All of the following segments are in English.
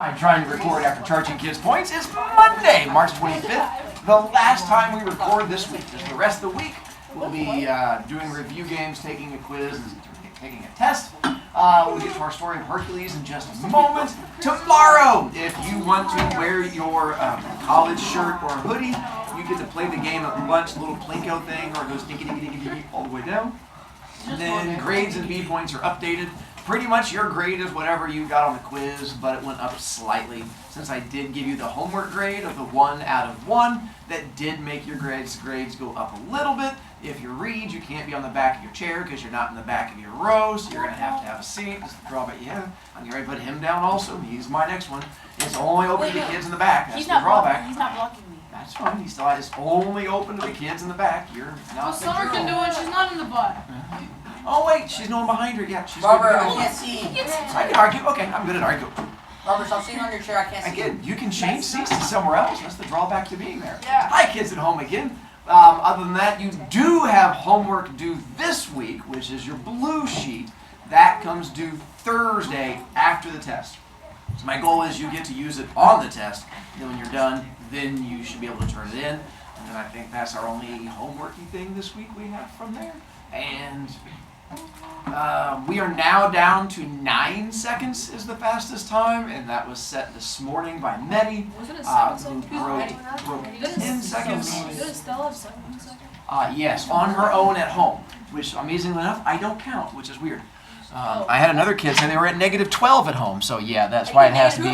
I'm trying to record after charging kids points. It's Monday, March 25th, the last time we record this week. Just the rest of the week, we'll be doing review games, taking a quiz, and taking a test. We'll get to our story of Hercules in just a moment. Tomorrow, if you want to wear your college shirt or hoodie, you get to play the game at lunch, a little Plinko thing, or it goes dinky all the way down. And then grades and B points are updated. Pretty much your grade is whatever you got on the quiz, but it went up slightly since I did give you the homework grade of the 1 out of 1. That did make your grades go up a little bit. If you read, you can't be on the back of your chair because you're not in the back of your row, so you're going to have a seat. Just the drawback, yeah. I'm going to put him down also. He's my next one. It's only open to the kids in the back. That's the drawback. He's not blocking me. That's fine. It's only open to the kids in the back. You're not. Well, Summer can do it. She's not in the butt. Oh wait, she's no one behind her yet. She's Barbara, good. I can't see. I can argue. Okay, I'm good at arguing. Barbara, stop sitting on your chair. I can't see. Again, you can change seats to somewhere else. That's the drawback to being there. Yeah. Hi, kids at home again. Other than that, you do have homework due this week, which is your blue sheet. That comes due Thursday after the test. So my goal is you get to use it on the test. And then when you're done, then you should be able to turn it in. And then I think that's our only homeworky thing this week we have from there. And we are now down to 9 seconds is the fastest time, and that was set this morning by Medi. Wasn't it Who broke 10 seconds. Did Stella have 7 seconds? Yes, on her own at home, which amazingly enough, I don't count, which is weird. I had another kid say they were at -12 at home, so yeah, that's why it has to be.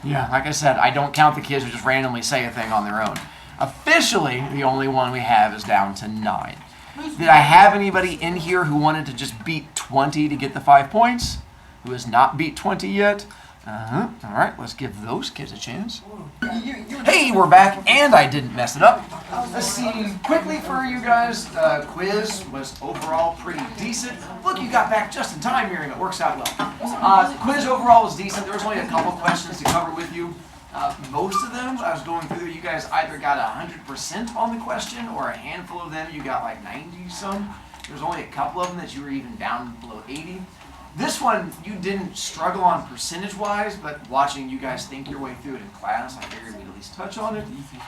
Yeah, like I said, I don't count the kids who just randomly say a thing on their own. Officially, the only one we have is down to 9. Did I have anybody in here who wanted to just beat 20 to get the 5 points? Who has not beat 20 yet? All right, let's give those kids a chance. Hey, we're back, and I didn't mess it up. Let's see, quickly for you guys, quiz was overall pretty decent. Look, you got back just in time, Miriam. It works out well. Quiz overall was decent. There was only a couple questions to cover with you. Most of them, I was going through, you guys either got 100% on the question, or a handful of them you got like 90-some. There's only a couple of them that you were even down below 80. This one, you didn't struggle on percentage-wise, but watching you guys think your way through it in class, I figured we'd at least touch on it.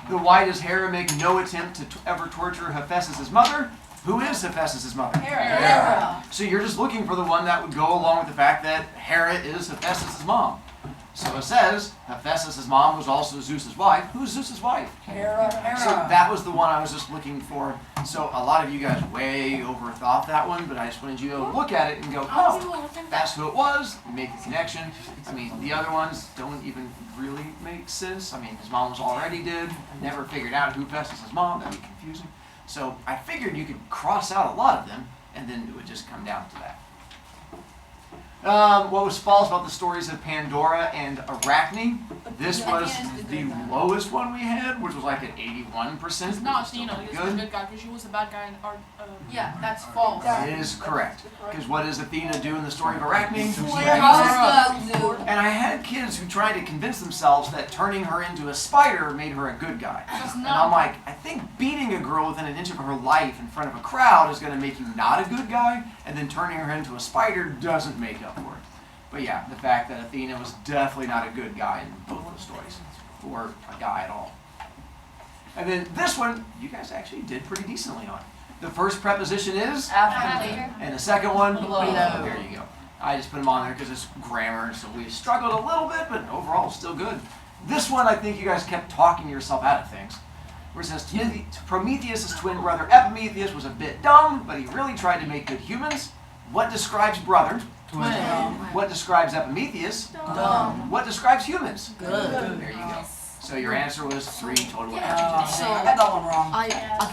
The why does Hera make no attempt to ever torture Hephaestus' mother? Who is Hephaestus' mother? Hera. So you're just looking for the one that would go along with the fact that Hera is Hephaestus' mom. So it says, Hephaestus' mom was also Zeus' wife. Who's Zeus' wife? Hera. So that was the one I was just looking for. So a lot of you guys way overthought that one, but I just wanted you to look at it and go, oh, that's who it was. Make the connection. I mean, the other ones don't even really make sense. I mean, his mom was already dead. Never figured out who Hephaestus' mom. That'd be confusing. So I figured you could cross out a lot of them, and then it would just come down to that. What was false about the stories of Pandora and Arachne? This was the lowest one we had, which was like at 81%. It's not Athena. He was a good guy because she was the bad guy in our. Yeah, that's false. That is correct. Because what does Athena do in the story of Arachne? And I had kids who tried to convince themselves that turning her into a spider made her a good guy. And I'm like, I think beating a girl within an inch of her life in front of a crowd is going to make you not a good guy, and then turning her into a spider doesn't make up for it. But yeah, the fact that Athena was definitely not a good guy in both of the stories, or a guy at all. And then this one, you guys actually did pretty decently on. The first preposition is After. and the second one, Below. there you go. I just put them on there because it's grammar, so we struggled a little bit, but overall still good. This one, I think you guys kept talking yourself out of things. Where it says, Prometheus' twin brother Epimetheus was a bit dumb, but he really tried to make good humans. What describes brother? Twin. What describes Epimetheus? Dumb. What describes humans? Good. There you go. So your answer was 3 total So adjectives. I got that one wrong. I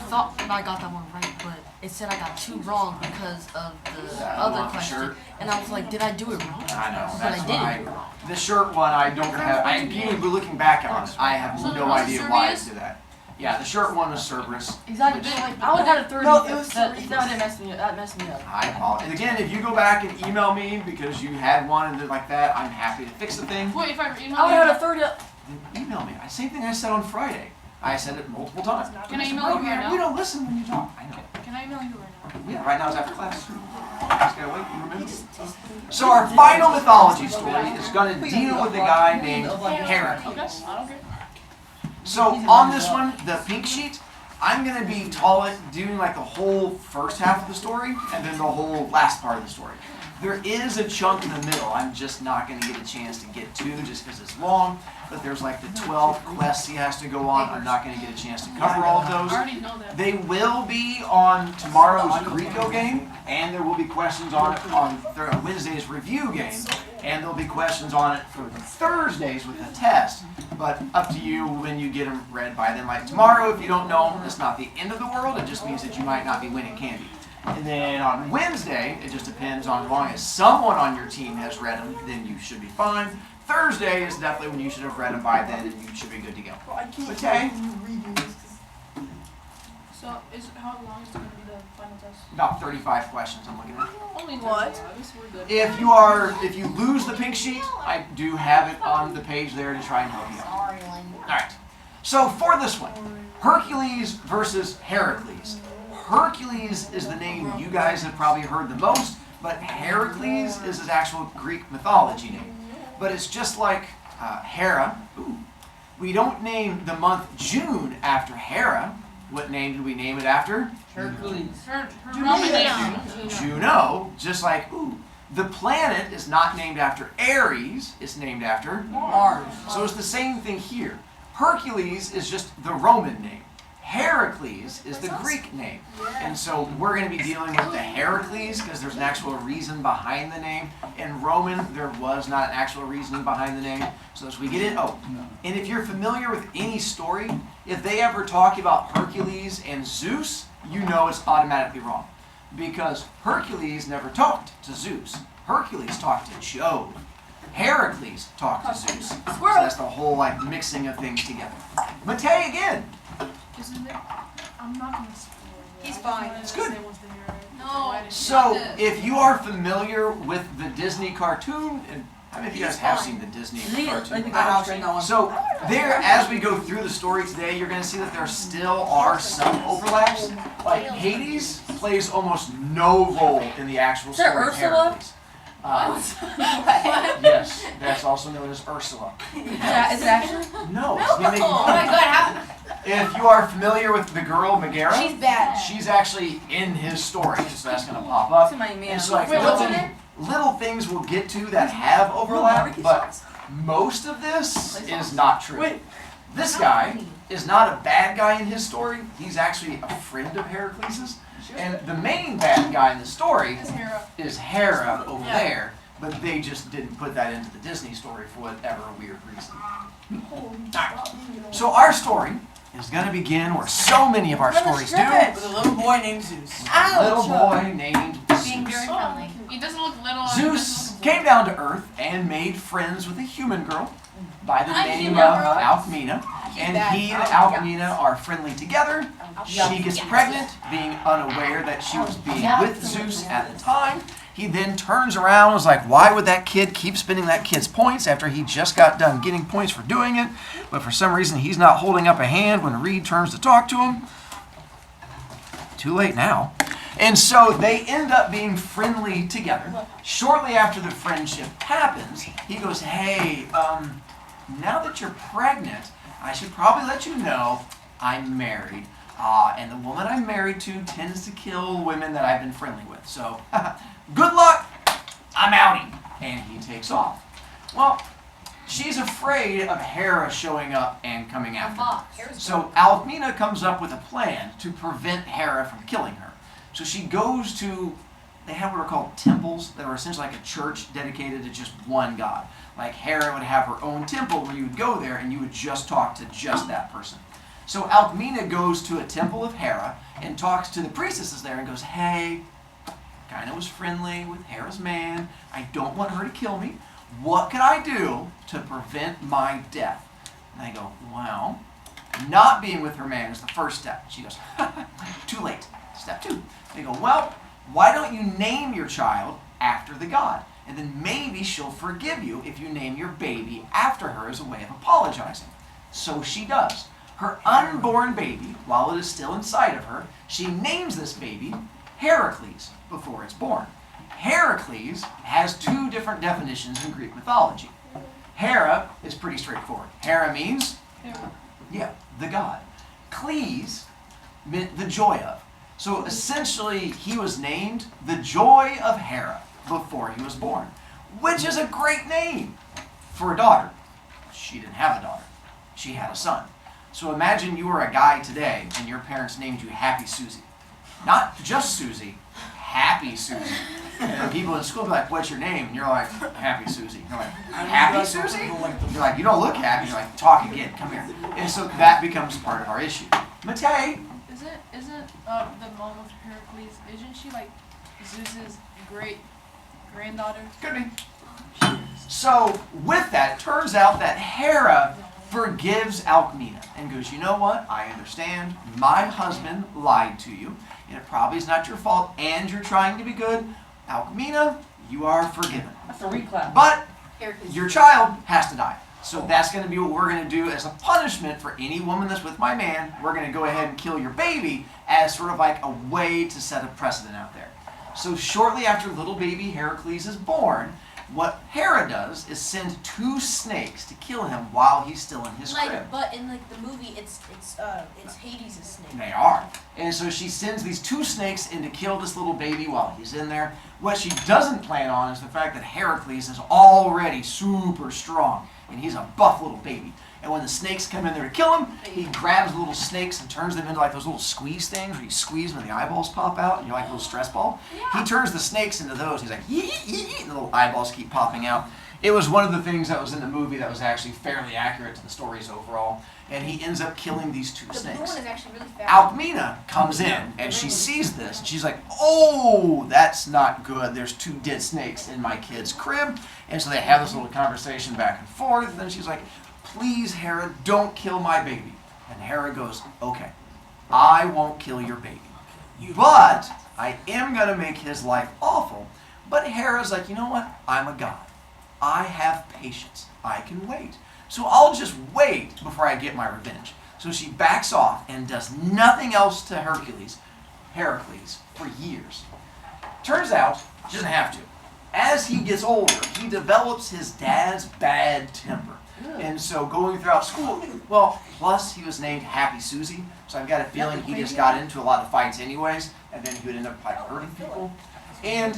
thought I got that one right, but it said I got 2 wrong because of the other question. Shirt. And I was like, did I do it wrong? I know, But that's I why. The shirt one, I don't have, even looking back on it, I have no idea why I did that. Yeah, the shirt one was Cerberus. Exactly. which- I would have had a 30. No, it was that messed me up. That messed me up. I apologize. And again, if you go back and email me because you had one and did like that, I'm happy to fix the thing. Wait, if I email I would you, have had a 30. Then email me. Same thing I said on Friday. I said it multiple times. Can I Mr. email you right Brovicast, now? You don't listen when you talk. I know. Can I email you right now? Yeah, right now it's after class. Just gotta wait, you remember? So our final mythology story is going to deal with a guy named Heracles. Okay, I don't care. So on this one, the pink sheet, I'm going to be doing like the whole first half of the story and then the whole last part of the story. There is a chunk in the middle I'm just not going to get a chance to get to just because it's long, but there's like the 12 quests he has to go on. I'm not going to get a chance to cover all of I those. already know that. They will be on tomorrow's Greco game, and there will be questions on it on Wednesday's review game, and there'll be questions on it for Thursdays with the test. But up to you when you get them read by them. Like tomorrow, if you don't know them, it's not the end of the world. It just means that you might not be winning candy. And then on Wednesday, it just depends on as long as someone on your team has read them, then you should be fine. Thursday is definitely when you should have read them by then, and you should be good to go. Okay? So, how long is it going to be the final test? About 35 questions I'm looking at. Only What? 35. I guess we're good. If you lose the pink sheet, I do have it on the page there to try and help you out. Sorry, Lynn. Alright, so for this one, Hercules versus Heracles. Hercules is the name you guys have probably heard the most, but Heracles is his actual Greek mythology name. But it's just like Hera. Ooh. We don't name the month June after Hera. What name did we name it after? Hercules. Her Roman name. Juno. Just like, ooh. The planet is not named after Ares, it's named after Mars. So it's the same thing here. Hercules is just the Roman name. Heracles is the Greek name. And so we're going to be dealing with the Heracles because there's an actual reason behind the name. In Roman, there was not an actual reason behind the name. So as we get in, and if you're familiar with any story, if they ever talk about Hercules and Zeus, you know it's automatically wrong. Because Hercules never talked to Zeus. Hercules talked to Jove. Heracles talked to Zeus. So that's the whole like mixing of things together. Matei again. Isn't it? I'm not going to spoil it. He's fine. It's good. No. So if you are familiar with the Disney cartoon, and how many of you guys have seen the Disney cartoon? I've seen that one. So there, as we go through the story today, you're going to see that there still are some overlaps. Like Hades plays almost no role in the actual Is that story of Ursula? Heracles. Yes, that's also known as Ursula. Is it actually? No, it's gonna make you Oh my fun. god, If you are familiar with the girl Megara, she's bad. she's actually in his story, so that's going to pop up. And so like Wait, what's her little things we'll get to that have overlap, but most of this is not true. This guy is not a bad guy in his story. He's actually a friend of Heracles's. And the main bad guy in the story It's Hera. is Hera over Yeah. there, but they just didn't put that into the Disney story for whatever weird reason. Alright, so our story is going to begin where so many of our stories do. With a little boy named Zeus. Little boy named Being very Zeus. friendly. He doesn't look little. Zeus came down to Earth and made friends with a human girl by the Hi, name human of girl. Alcmena. And he and Alcmena are friendly together. She gets pregnant, being unaware that she was being with Zeus at the time. He then turns around and was like, why would that kid keep spending that kid's points after he just got done getting points for doing it? But for some reason, he's not holding up a hand when Reed turns to talk to him. Too late now. And so they end up being friendly together. Shortly after the friendship happens, he goes, hey, now that you're pregnant, I should probably let you know I'm married. And the woman I'm married to tends to kill women that I've been friendly with. So, good luck. I'm outie. And he takes off. Well, she's afraid of Hera showing up and coming after her. So Alcmena comes up with a plan to prevent Hera from killing her. So she goes to, they have what are called temples that are essentially like a church dedicated to just one god. Like Hera would have her own temple where you would go there and you would just talk to just that person. So Alcmena goes to a temple of Hera and talks to the priestesses there and goes, hey, kind of was friendly with Hera's man. I don't want her to kill me. What could I do to prevent my death? And they go, well, not being with her man is the first step. She goes, too late. Step 2. They go, well, why don't you name your child after the god? And then maybe she'll forgive you if you name your baby after her as a way of apologizing. So she does. her unborn baby, while it is still inside of her, she names this baby Heracles before it's born. Heracles has two different definitions in Greek mythology. Hera is pretty straightforward. Hera means, the god. Cles meant the joy of. So essentially, he was named the joy of Hera before he was born, which is a great name for a daughter. She didn't have a daughter. She had a son. So imagine you were a guy today and your parents named you Happy Susie. Not just Susie, Happy Susie. And people in school be like, what's your name? And you're like, Happy Susie. And you're like, Happy Susie? You're like, you don't look happy. You're like, talk again, come here. And so that becomes part of our issue. Matei. Isn't the mom of Heracles, isn't she like Zeus's great granddaughter? Could be. So with that, it turns out that Hera forgives Alcmena and goes, you know what? I understand. My husband lied to you, and it probably is not your fault, and you're trying to be good. Alcmena, you are forgiven. That's a reclap. But your child has to die. So that's going to be what we're going to do as a punishment for any woman that's with my man. We're going to go ahead and kill your baby as sort of like a way to set a precedent out there. So shortly after little baby Heracles is born, what Hera does is send 2 snakes to kill him while he's still in his crib. But in like the movie, it's Hades' snake. They are. And so she sends these 2 snakes in to kill this little baby while he's in there. What she doesn't plan on is the fact that Heracles is already super strong, and he's a buff little baby. And when the snakes come in there to kill him, he grabs the little snakes and turns them into like those little squeeze things where you squeeze them and the eyeballs pop out and you're like a little stress ball. Yeah. He turns the snakes into those. He's like, yee, yee, yee, and the little eyeballs keep popping out. It was one of the things that was in the movie that was actually fairly accurate to the stories overall. And he ends up killing these 2 snakes. The blue one is actually really fast. Alcmena comes in and she sees this and she's like, oh, that's not good. There's 2 dead snakes in my kid's crib. And so they have this little conversation back and forth. And then she's like, please, Hera, don't kill my baby. And Hera goes, okay, I won't kill your baby. But I am going to make his life awful. But Hera's like, you know what? I'm a god. I have patience. I can wait. So I'll just wait before I get my revenge. So she backs off and does nothing else to Heracles for years. Turns out, she doesn't have to. As he gets older, he develops his dad's bad temper. And so going throughout school, well, plus he was named Happy Susie, so I've got a feeling he just got into a lot of fights anyways, and then he would end up like hurting people. And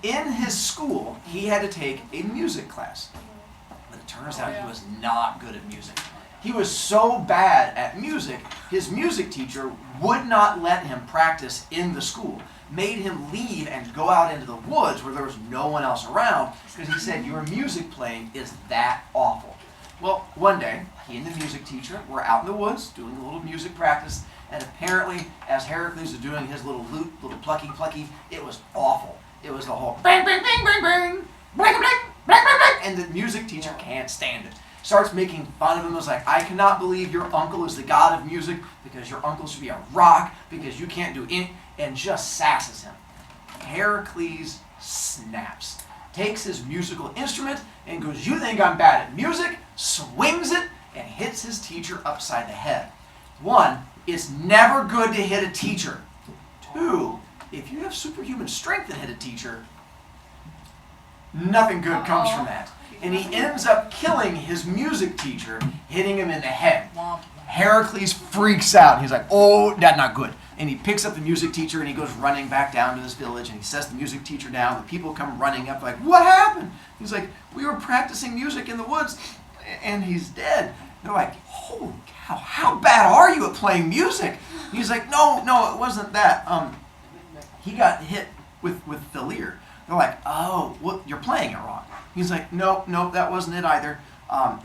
in his school, he had to take a music class. But it turns out he was not good at music. He was so bad at music, his music teacher would not let him practice in the school. Made him leave and go out into the woods where there was no one else around because he said, your music playing is that awful. Well, one day, he and the music teacher were out in the woods doing a little music practice, and apparently, as Heracles was doing his little lute, little plucky, it was awful. It was the whole bang, bang, bang, bang, bang, bang, bang, bang, bang, and the music teacher can't stand it. Starts making fun of him. Was like, I cannot believe your uncle is the god of music because your uncle should be a rock because you can't do any, and just sasses him. Heracles snaps, takes his musical instrument and goes, you think I'm bad at music? Swings it and hits his teacher upside the head. 1, it's never good to hit a teacher. 2, if you have superhuman strength and hit a teacher, nothing good comes from that. And he ends up killing his music teacher, hitting him in the head. Heracles freaks out. He's like, oh, that's not good. And he picks up the music teacher and he goes running back down to this village and he sets the music teacher down. The people come running up like, what happened? He's like, we were practicing music in the woods and he's dead. They're like, holy cow, how bad are you at playing music? He's like, no, it wasn't that. He got hit with the lyre. They're like, oh, well, you're playing it wrong. He's like, no, that wasn't it either.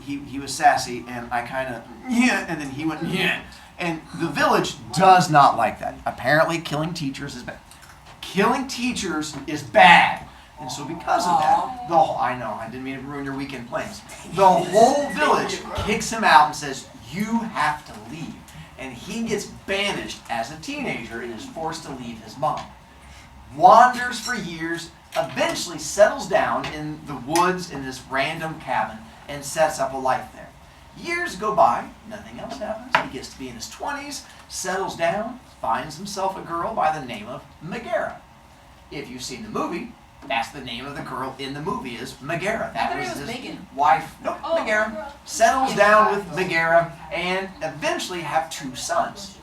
He was sassy, and I kind of, yeah, and then he went, yeah. And the village does not like that. Apparently, killing teachers is bad. Killing teachers is bad. And so because of that, I know, I didn't mean to ruin your weekend plans. The whole village kicks him out and says, you have to leave. And he gets banished as a teenager and is forced to leave his mom. Wanders for years, eventually settles down in the woods in this random cabin and sets up a life there. Years go by, nothing else happens. He gets to be in his 20s, settles down, finds himself a girl by the name of Megara. If you've seen the movie, that's the name of the girl in the movie is Megara. That was his Megan. wife. Nope, Oh, Megara. Settles down with Megara and eventually have 2 sons.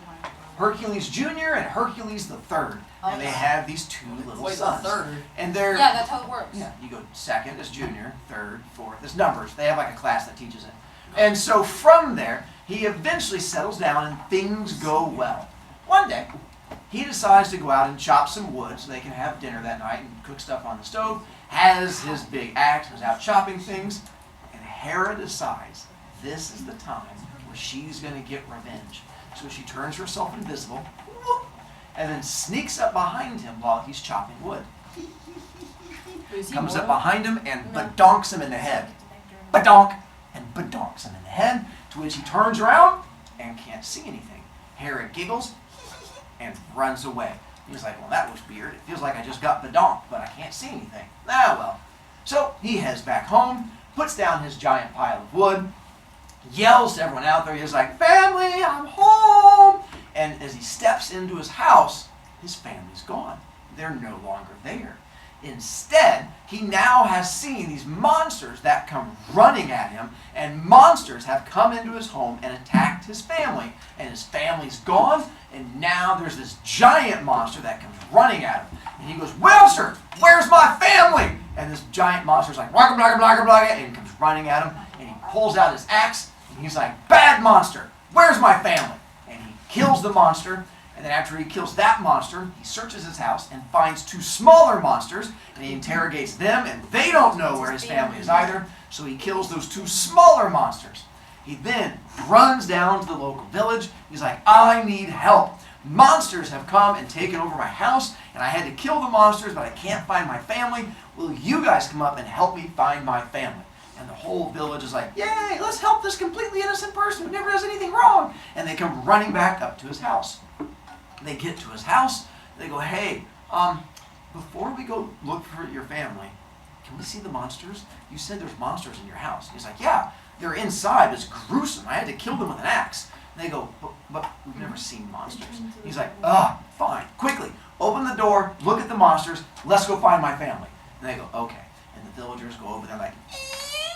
Hercules Jr. and Hercules the Third. And they have these 2 little sons. And they're Yeah, that's how it works. yeah, you go second is junior, third, fourth is numbers. They have like a class that teaches it. And so from there, he eventually settles down and things go well. One day, he decides to go out and chop some wood so they can have dinner that night and cook stuff on the stove, has his big axe, is out chopping things, and Hera decides this is the time where she's going to get revenge. So she turns herself invisible, and then sneaks up behind him while he's chopping wood. Comes up behind him and badonks him in the head. Badonk! And badonks him in the head, to which he turns around and can't see anything. Hera giggles and runs away. He's like, well, that was weird. It feels like I just got badonked, but I can't see anything. Ah, well. So he heads back home, puts down his giant pile of wood, yells to everyone out there. He's like, family, I'm home! And as he steps into his house, his family's gone. They're no longer there. Instead, he now has seen these monsters that come running at him, and monsters have come into his home and attacked his family, and his family's gone, and now there's this giant monster that comes running at him. And he goes, Webster, where's my family? And this giant monster's like, blocka, blocka, blocka, blocka, and he comes running at him, and he pulls out his axe, and he's like, bad monster, where's my family? And he kills the monster. And then after he kills that monster, he searches his house and finds 2 smaller monsters, and he interrogates them, and they don't know where his family is either, so he kills those 2 smaller monsters. He then runs down to the local village. He's like, I need help. Monsters have come and taken over my house, and I had to kill the monsters, but I can't find my family. Will you guys come up and help me find my family? And the whole village is like, yay, let's help this completely innocent person who never does anything wrong. And they come running back up to his house. They get to his house, they go, hey, before we go look for your family, can we see the monsters? You said there's monsters in your house. He's like, yeah, they're inside, it's gruesome. I had to kill them with an axe. And they go, but we've never seen monsters. He's like, fine, quickly, open the door, look at the monsters, let's go find my family. And they go, okay. And the villagers go over there like,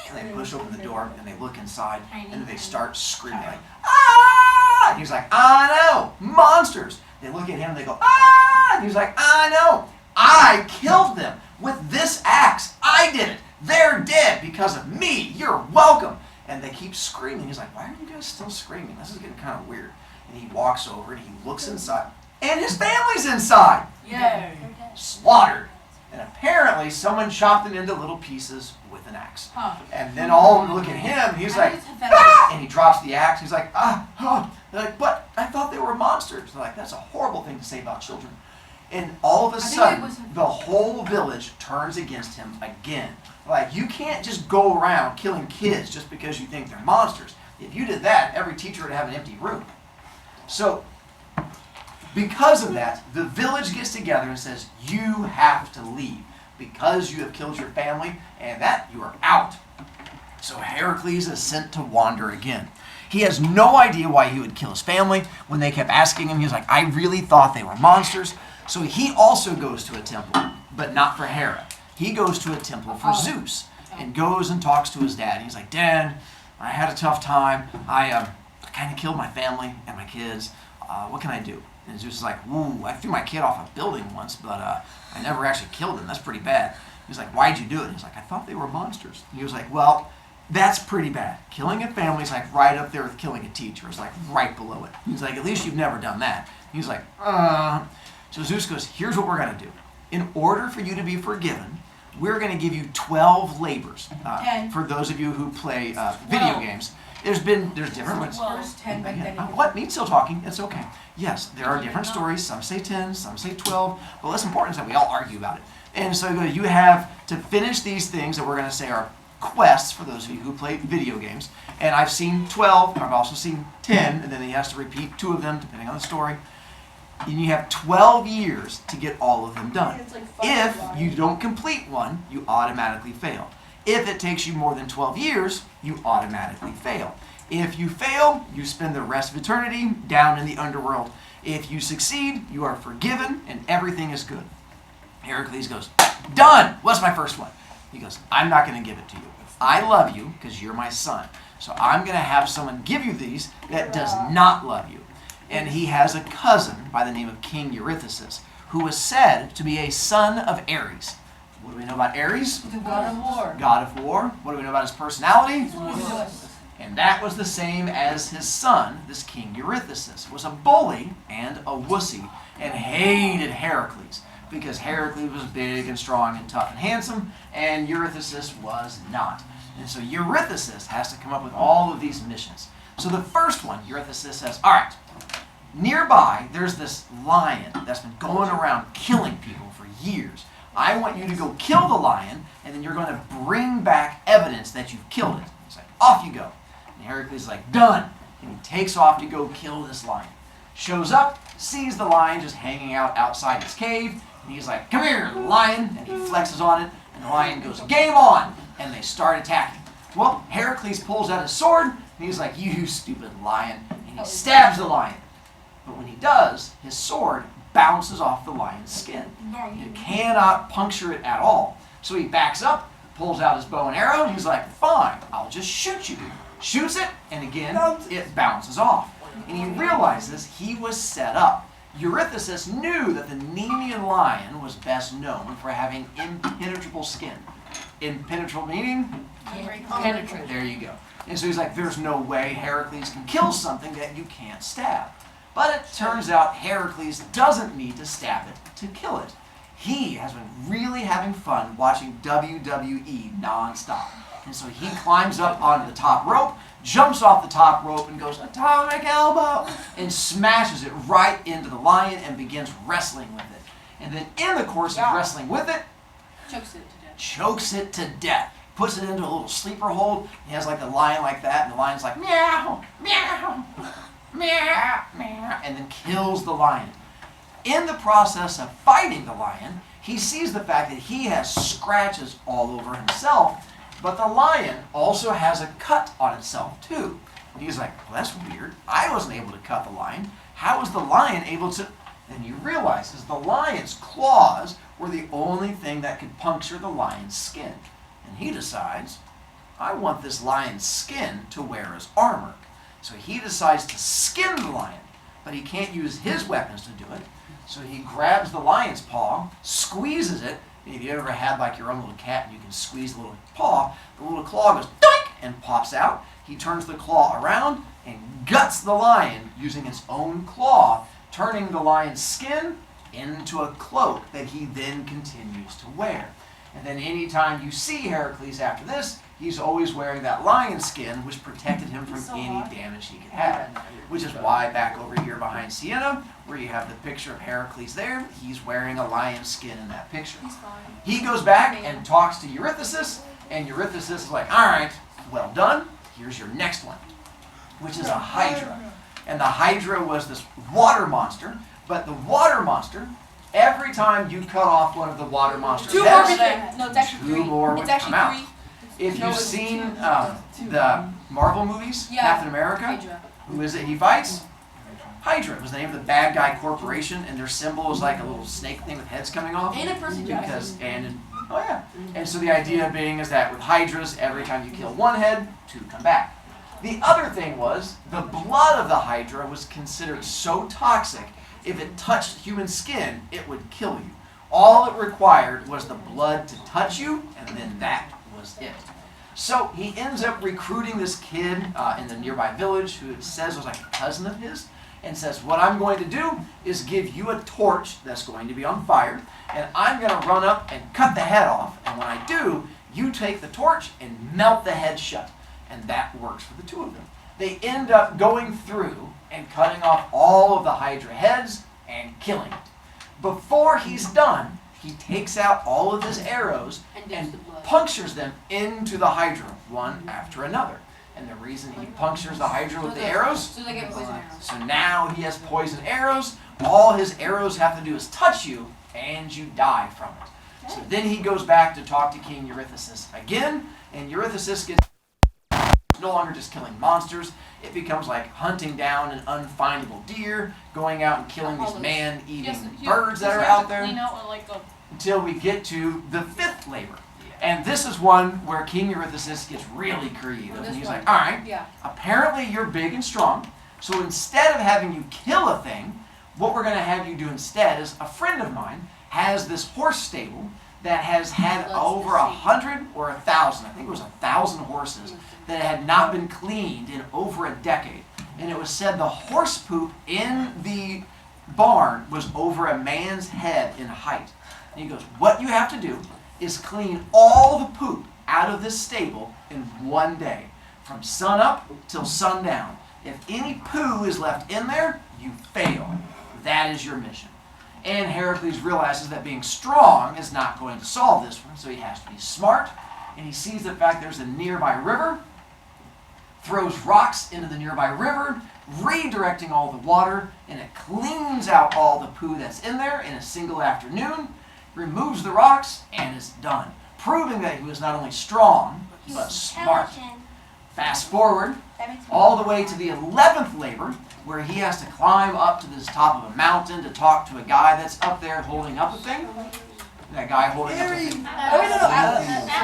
and they push open the door, and they look inside, and then they start screaming like, ah! And he's like, I know, monsters. They look at him and they go, ah! And he's like, I know, I killed them with this axe. I did it. They're dead because of me. You're welcome. And they keep screaming. He's like, why are you guys still screaming? This is getting kind of weird. And he walks over and he looks inside, and his family's inside. Yeah. Slaughtered. And apparently someone chopped them into little pieces with an axe. Huh. And then all of them look at him, and he's like, ah! And he drops the axe. He's like, They're like, but I thought they were monsters. They're like, that's a horrible thing to say about children. And all of a sudden, the whole village turns against him again. Like, you can't just go around killing kids just because you think they're monsters. If you did that, every teacher would have an empty room. So, because of that, the village gets together and says, you have to leave because you have killed your family, and that you are out. So Heracles is sent to wander again. He has no idea why he would kill his family. When they kept asking him, he was like, I really thought they were monsters. So he also goes to a temple, but not for Hera. He goes to a temple for Zeus and goes and talks to his dad. He's like, Dad, I had a tough time. I kind of killed my family and my kids. What can I do? And Zeus is like, ooh, I threw my kid off a building once, but I never actually killed him. That's pretty bad. He's like, why'd you do it? And he's like, I thought they were monsters. And he was like, well, that's pretty bad. Killing a family is like right up there with killing a teacher. It's like right below it. He's like, at least you've never done that. He's like, So Zeus goes, here's what we're going to do. In order for you to be forgiven, we're going to give you 12 labors. For those of you who play video games, there's different ones. First 10, but then What? Me's still talking. It's okay. Yes, there are different stories. Some say 10, some say 12. But what's important is that we all argue about it. And so you have to finish these things that we're going to say are quests for those of you who play video games. And I've seen 12. I've also seen 10. And then he has to repeat 2 of them depending on the story. And you have 12 years to get all of them done. If you don't complete one, you automatically fail. If it takes you more than 12 years, you automatically fail. If you fail, you spend the rest of eternity down in the underworld. If you succeed, you are forgiven and everything is good. Heracles goes, done! What's my first one? He goes, I'm not going to give it to you. I love you because you're my son. So I'm going to have someone give you these that does not love you. And he has a cousin by the name of King Eurystheus, who was said to be a son of Ares. What do we know about Ares? The god of war. God of war. What do we know about his personality? And that was the same as his son, this King Eurystheus, was a bully and a wussy and hated Heracles because Heracles was big and strong and tough and handsome, and Eurystheus was not. And so Eurystheus has to come up with all of these missions. So the first one, Eurystheus says, all right, nearby there's this lion that's been going around killing people for years. I want you to go kill the lion, and then you're going to bring back evidence that you've killed it. He's like, off you go. And Heracles is like, done. And he takes off to go kill this lion. Shows up, sees the lion just hanging out outside his cave, and he's like, come here, lion. And he flexes on it, and the lion goes, game on. And they start attacking. Well, Heracles pulls out his sword, and he's like, you stupid lion. And he stabs the lion. But when he does, his sword bounces off the lion's skin. You cannot puncture it at all. So he backs up, pulls out his bow and arrow, and he's like, fine, I'll just shoot you. Shoots it, and again, it bounces off. And he realizes he was set up. Eurystheus knew that the Nemean lion was best known for having impenetrable skin. Impenetrable meaning? Penetrate. There you go. And so he's like, there's no way Heracles can kill something that you can't stab. But it turns out Heracles doesn't need to stab it to kill it. He has been really having fun watching WWE nonstop. And so he climbs up onto the top rope, jumps off the top rope and goes, atomic elbow, and smashes it right into the lion and begins wrestling with it. And then in the course of wrestling with it, chokes it to death. Puts it into a little sleeper hold. He has like the lion like that, and the lion's like, meow, meow, meow, meow, and then kills the lion. In the process of fighting the lion, he sees the fact that he has scratches all over himself, but the lion also has a cut on itself too. And he's like, well, that's weird. I wasn't able to cut the lion. How was the lion able to? Then he realizes the lion's claws were the only thing that could puncture the lion's skin. And he decides, I want this lion's skin to wear as armor. So he decides to skin the lion, but he can't use his weapons to do it. So he grabs the lion's paw, squeezes it. If you ever had like your own little cat and you can squeeze the little paw, the little claw goes doink and pops out. He turns the claw around and guts the lion using its own claw, turning the lion's skin into a cloak that he then continues to wear. And then anytime you see Heracles after this, he's always wearing that lion skin, which protected him from any damage he could have. Which is why back over here behind Sienna, where you have the picture of Heracles there, he's wearing a lion skin in that picture. He goes back and talks to Eurystheus, and Eurystheus is like, all right, well done, here's your next one, which is a Hydra. And the Hydra was this water monster, but the water monster, every time you cut off one of the water monster's heads, No, it's actually two three. more would It's actually come out. three. If you've seen the Marvel movies, Yeah. Captain America, Hydra. who is it he fights? Hydra was the name of the bad guy corporation, and their symbol is like a little snake thing with heads coming off. And a person Oh yeah. And so the idea being is that with Hydras, every time you kill one head, two come back. The other thing was, the blood of the Hydra was considered so toxic, if it touched human skin, it would kill you. All it required was the blood to touch you, and then that was it. So he ends up recruiting this kid in the nearby village who it says was like a cousin of his, and says, what I'm going to do is give you a torch that's going to be on fire, and I'm going to run up and cut the head off, and when I do, you take the torch and melt the head shut. And that works for the two of them. They end up going through and cutting off all of the Hydra heads and killing it. Before he's done, he takes out all of his arrows and punctures them into the Hydra, one after another. And the reason he punctures the Hydra with the arrows, So they get poison arrows. so now he has poison arrows. All his arrows have to do is touch you, and you die from it. So then he goes back to talk to King Eurystheus again, and Eurystheus gets It's no longer just killing monsters. It becomes like hunting down an unfindable deer, going out and killing these man-eating birds that are out there, until we get to the 5th labor. And this is one where King Eurystheus gets really creative. And he's like, all right, apparently you're big and strong, so instead of having you kill a thing, what we're going to have you do instead is, a friend of mine has this horse stable that has had over 100 or 1,000, I think it was 1,000 horses that had not been cleaned in over a decade. And it was said the horse poop in the barn was over a man's head in height. And he goes, what you have to do is clean all the poop out of this stable in one day, from sun up till sundown. If any poo is left in there, you fail. That is your mission. And Heracles realizes that being strong is not going to solve this one, so he has to be smart. And he sees the fact there's a nearby river, throws rocks into the nearby river, redirecting all the water, and it cleans out all the poo that's in there in a single afternoon, removes the rocks, and is done. Proving that he was not only strong, but smart. Fast forward all the way to the 11th labor, where he has to climb up to this top of a mountain to talk to a guy that's up there holding up a thing. That guy holding up a thing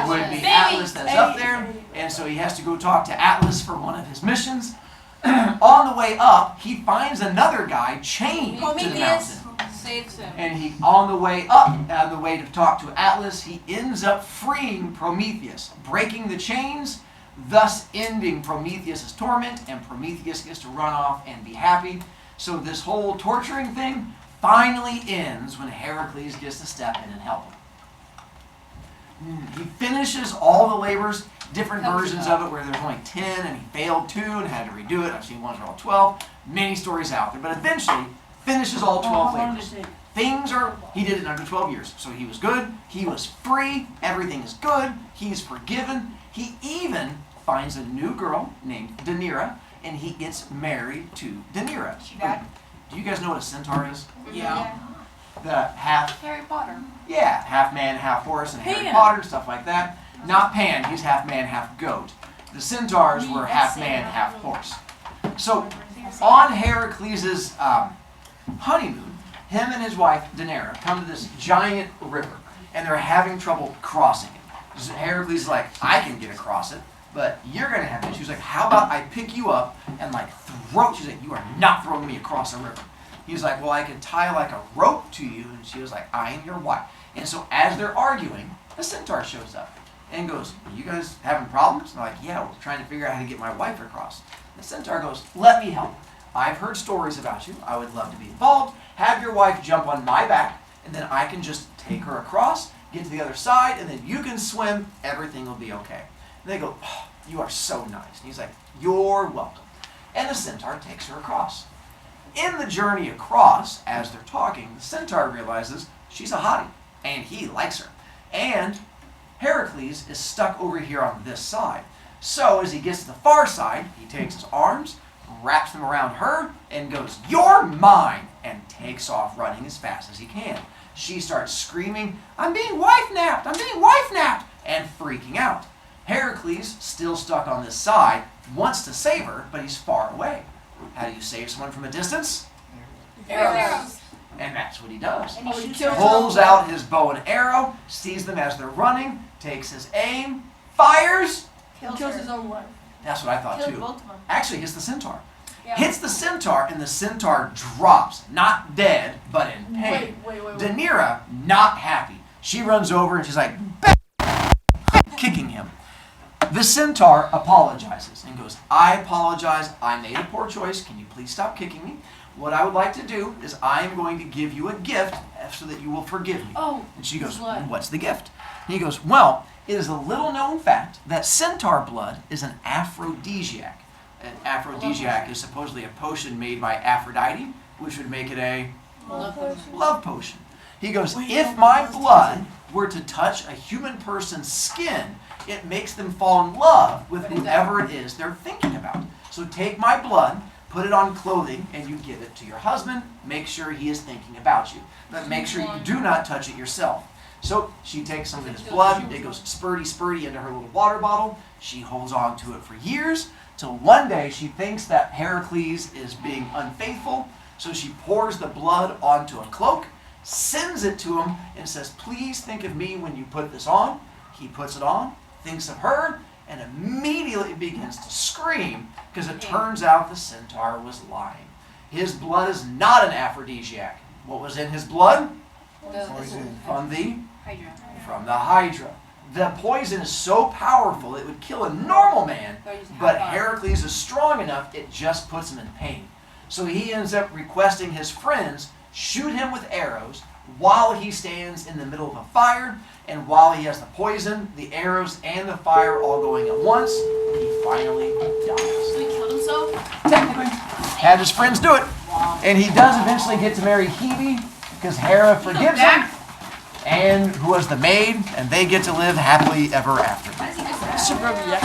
would be Atlas that's up there, and so he has to go talk to Atlas for one of his missions. On the way up, he finds another guy chained to the mountain. Saves him. And he, on the way up, on the way to talk to Atlas, he ends up freeing Prometheus, breaking the chains, thus ending Prometheus' torment, and Prometheus gets to run off and be happy. So this whole torturing thing finally ends when Heracles gets to step in and help him. He finishes all the labors, different versions of it where there's only 10 and he failed 2 and had to redo it. I've seen ones where all 12. Many stories out there, but eventually finishes all 12 labors. He did it in under 12 years. So he was good, he was free, everything is good, he's forgiven. He even finds a new girl named Daenerys, and he gets married to Daenerys. Do you guys know what a centaur is? Yeah. The half... Harry Potter. Yeah, half man, half horse, and Harry Potter, stuff like that. Not Pan, he's half man, half goat. The centaurs were half man, half horse. So, on Heracles' honeymoon, him and his wife, Daenerys, come to this giant river, and they're having trouble crossing it. Heracles is like, I can get across it, but you're going to have issues. Like, how about I pick you up and like throw... She's like, you are not throwing me across a river. He's like, well, I can tie like a rope to you. And she was like, I am your wife. And so as they're arguing, a centaur shows up and goes, are you guys having problems? And they're like, yeah, we're trying to figure out how to get my wife across. The centaur goes, let me help. I've heard stories about you. I would love to be involved. Have your wife jump on my back, and then I can just take her across, get to the other side, and then you can swim. Everything will be okay. And they go, oh, you are so nice. And he's like, you're welcome. And the centaur takes her across. In the journey across, as they're talking, the centaur realizes she's a hottie, and he likes her. And Heracles is stuck over here on this side. So as he gets to the far side, he takes his arms, wraps them around her, and goes, you're mine, and takes off running as fast as he can. She starts screaming, I'm being wife-napped, I'm being wife-napped, and freaking out. Heracles, still stuck on this side, wants to save her, but he's far away. How do you save someone from a distance? Arrows. And that's what he does. And he Pulls out his bow and arrow, sees them as they're running, takes his aim, fires. kills his own wife. That's what I thought Killed too. both of them. Actually hits the centaur. Yeah. Hits the centaur, and the centaur drops. Not dead, but in pain. Wait. Daenerys, not happy. She runs over and she's like, kicking him. The centaur apologizes and goes, I apologize. I made a poor choice. Can you please stop kicking me? What I would like to do is I am going to give you a gift so that you will forgive me. Oh, and she goes, blood. what's the gift? And he goes, well, it is a little known fact that centaur blood is an aphrodisiac. An aphrodisiac is supposedly a potion made by Aphrodite, which would make it a love potion. He goes, if my blood were to touch a human person's skin, it makes them fall in love with whoever it is they're thinking about. So take my blood, put it on clothing, and you give it to your husband. Make sure he is thinking about you. But make sure you do not touch it yourself. So she takes some of his blood, it goes spurty into her little water bottle. She holds on to it for years, till one day she thinks that Heracles is being unfaithful, so she pours the blood onto a cloak, sends it to him, and says, please think of me when you put this on. He puts it on, thinks of her, and immediately begins to scream, because it turns out the centaur was lying. His blood is not an aphrodisiac. What was in his blood? From the Hydra. The poison is so powerful it would kill a normal man, but Heracles is strong enough, it just puts him in pain. So he ends up requesting his friends shoot him with arrows while he stands in the middle of a fire, and while he has the poison, the arrows, and the fire all going at once, he finally dies. So he killed himself? Technically. Had his friends do it. And he does eventually get to marry Hebe, because Hera forgives him, and who was the maid, and they get to live happily ever after. Suburbia,